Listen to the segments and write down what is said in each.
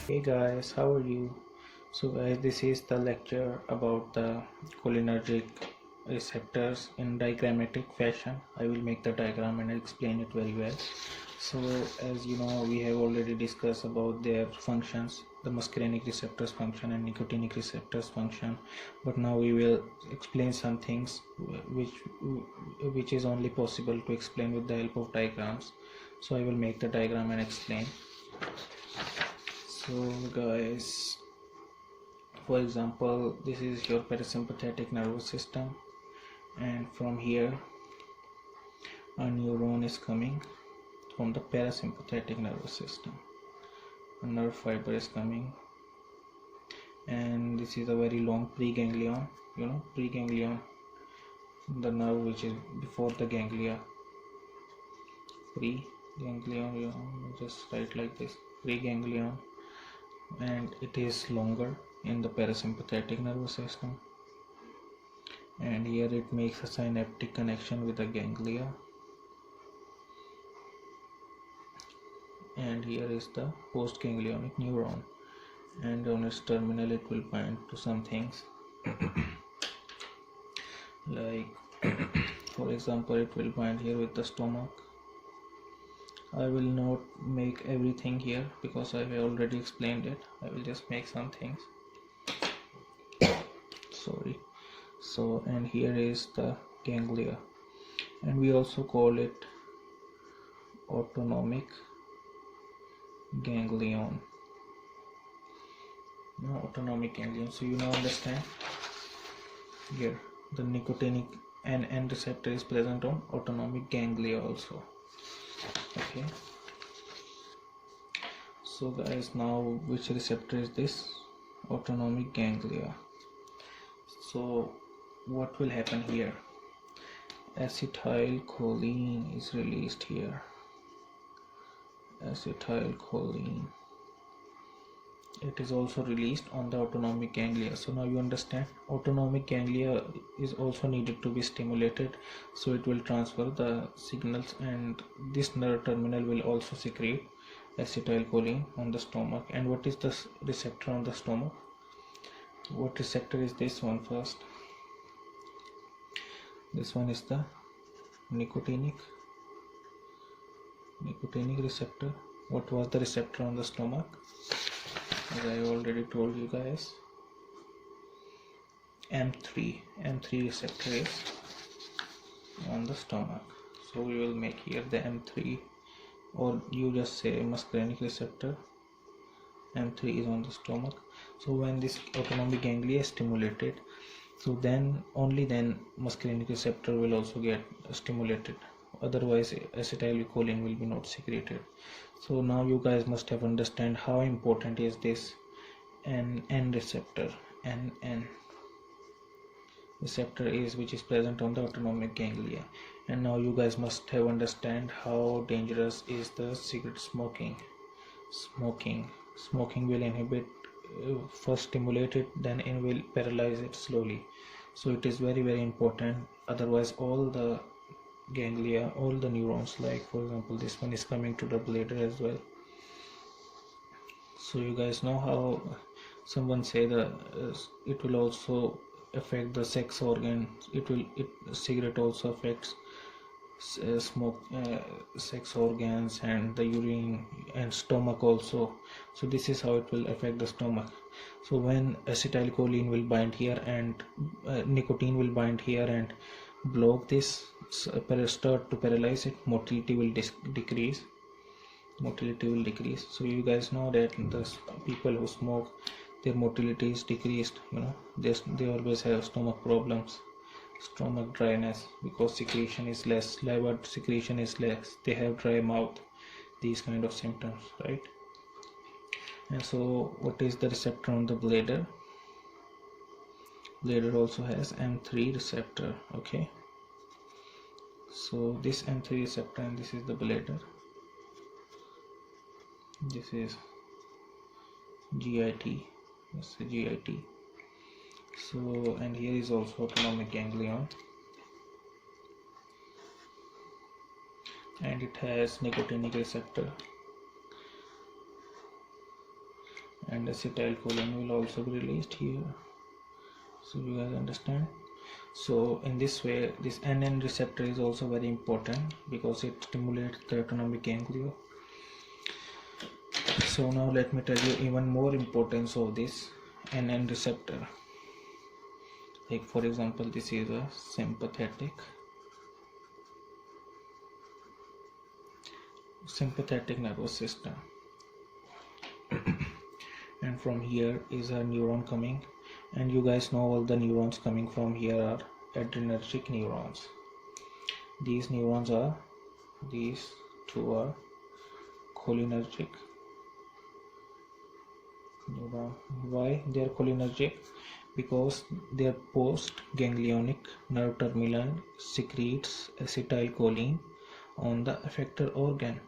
Hey guys, how are you? So guys, this is the lecture about the cholinergic receptors in diagrammatic fashion. I will make the diagram and explain it very well. So as you know, we have already discussed about their functions, the muscarinic receptors function and nicotinic receptors function. But now we will explain some things which is only possible to explain with the help of diagrams. So I will make the diagram and explain. So guys, for example, this is your parasympathetic nervous system, and from here a neuron is coming from the parasympathetic nervous system. A nerve fiber is coming, and this is a very long preganglion. Preganglion, the nerve which is before the ganglia. Preganglion, just write like this: preganglion, and it is longer in the parasympathetic nervous system. And here it makes a synaptic connection with the ganglia, and here is the postganglionic neuron, and on its terminal it will bind to some things like for example, it will bind here with the stomach. I will not make everything here because I have already explained it. I will just make some things. Sorry. So, and here is the ganglia, and we also call it autonomic ganglion. Autonomic ganglion. So you now understand here the nicotinic and N receptor is present on autonomic ganglia also. Okay. So guys, now which receptor is this? Autonomic ganglia. So what will happen here? Acetylcholine is released here. Acetylcholine, it is also released on the autonomic ganglia. So now you understand autonomic ganglia is also needed to be stimulated, so it will transfer the signals, and this nerve terminal will also secrete acetylcholine on the stomach. And what is the receptor on the stomach? What receptor is this one first? This one is the nicotinic receptor. What was the receptor on the stomach? As I already told you guys, M3 receptor is on the stomach. So we will make here the M3, or you just say muscarinic receptor. M3 is on the stomach. So when this autonomic ganglia is stimulated, so then only then muscarinic receptor will also get stimulated, otherwise acetylcholine will be not secreted. So now you guys must have understand how important is this N receptor. N receptor is which is present on the autonomic ganglia. And now you guys must have understand how dangerous is the cigarette smoking. Smoking will inhibit, first stimulate it, then it will paralyze it slowly. So it is very important, otherwise all the ganglia, all the neurons, like for example this one is coming to the bladder as well. So you guys know how someone say that it will also affect the sex organ. Cigarette also affects sex organs and the urine and stomach also. So this is how it will affect the stomach. So when acetylcholine will bind here and nicotine will bind here and block this, start to paralyze it, motility will decrease. So you guys know that the people who smoke, their motility is decreased. They always have stomach problems, stomach dryness, because secretion is less, liver secretion is less, they have dry mouth, these kind of symptoms, right? And so what is the receptor on the bladder? Bladder also has M3 receptor. Okay, so this M3 receptor, and this is the bladder, this is GIT, that's the GIT. So, and here is also autonomic ganglion, and it has nicotinic receptor, and acetylcholine will also be released here. So you guys understand. So in this way, this NN receptor is also very important because it stimulates the autonomic ganglia. So now let me tell you even more importance of this NN receptor. Like for example, this is a sympathetic nervous system, and from here is a neuron coming, and you guys know all the neurons coming from here are adrenergic neurons. These two are cholinergic neuron. Why they are cholinergic? Because their post-ganglionic nerve terminal secretes acetylcholine on the effector organ.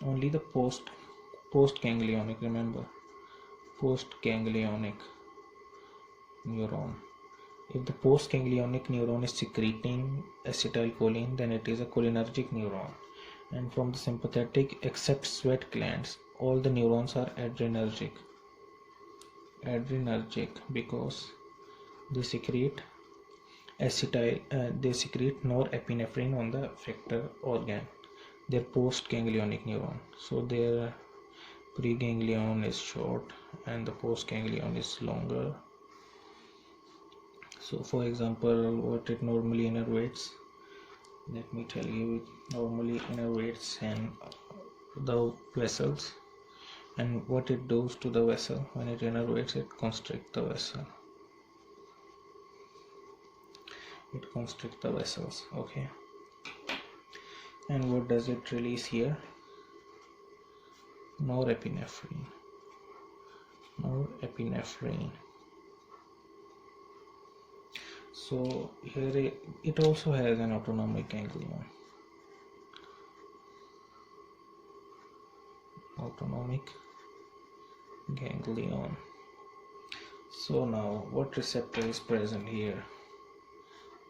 Only the post-ganglionic, remember, post-ganglionic neuron. If the post-ganglionic neuron is secreting acetylcholine, then it is a cholinergic neuron. And from the sympathetic, except sweat glands, all the neurons are adrenergic because they secrete norepinephrine on the effector organ. Their post-ganglionic neuron. So their preganglion is short and the postganglion is longer. So for example, what it normally innervates, let me tell you, it normally innervates and the vessels, and what it does to the vessel when it innervates, it constricts the vessel. It constricts the vessels. Okay. And what does it release here? Norepinephrine. So here it also has an autonomic ganglion. So now what receptor is present here?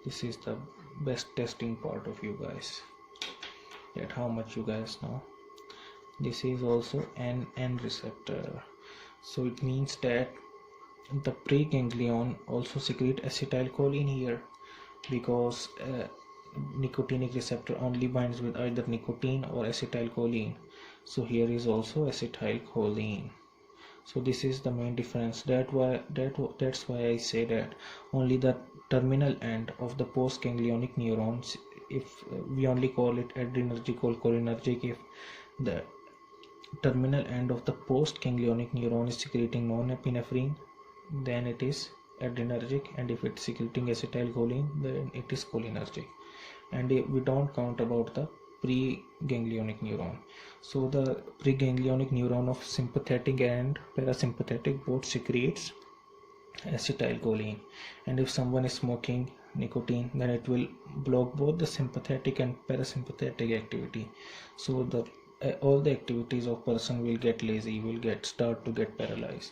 This is the best testing part of you guys, that how much you guys know. This is also an N receptor. So it means that the preganglion also secrete acetylcholine here, because nicotinic receptor only binds with either nicotine or acetylcholine. So here is also acetylcholine. So this is the main difference. That's why I say that only the terminal end of the postganglionic neurons, if we only call it adrenergic or cholinergic, if the terminal end of the postganglionic neuron is secreting norepinephrine, then it is adrenergic, and if it's secreting acetylcholine, then it is cholinergic. And we don't count about the preganglionic neuron. So the preganglionic neuron of sympathetic and parasympathetic both secretes acetylcholine, and if someone is smoking nicotine, then it will block both the sympathetic and parasympathetic activity. So the all the activities of person will get lazy, will start to get paralyzed.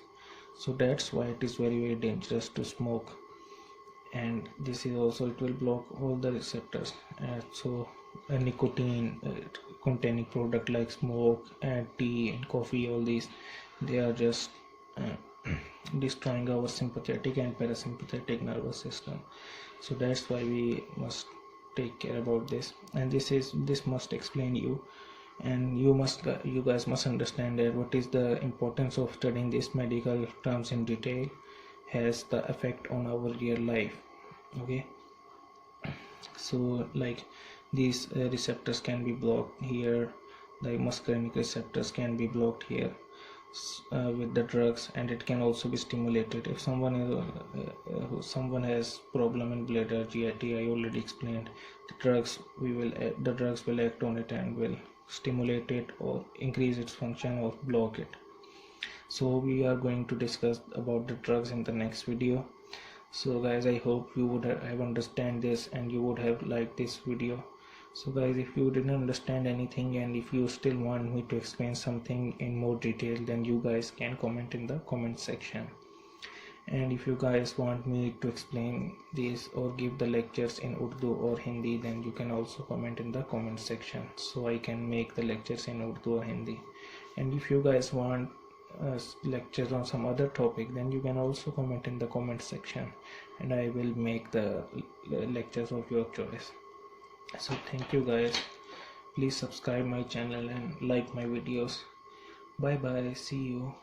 So that's why it is very dangerous to smoke. And this is also, it will block all the receptors. So a nicotine containing product like smoke and tea and coffee, all these, they are just destroying our sympathetic and parasympathetic nervous system. So that's why we must take care about this, and this must explain you, and you guys must understand that what is the importance of studying these medical terms in detail has the effect on our real life. Okay, so like these receptors can be blocked here, the muscarinic receptors can be blocked here with the drugs, and it can also be stimulated if someone has problem in bladder, GIT. I already explained the drugs will act on it and will stimulate it or increase its function or block it. So we are going to discuss about the drugs in the next video. So guys, I hope you would have understand this and you would have liked this video. So guys, if you didn't understand anything and if you still want me to explain something in more detail, then you guys can comment in the comment section. And if you guys want me to explain this or give the lectures in Urdu or Hindi, then you can also comment in the comment section, so I can make the lectures in Urdu or Hindi. And if you guys want lectures on some other topic, then you can also comment in the comment section, and I will make the lectures of your choice. So thank you guys. Please subscribe my channel and like my videos. Bye bye. See you.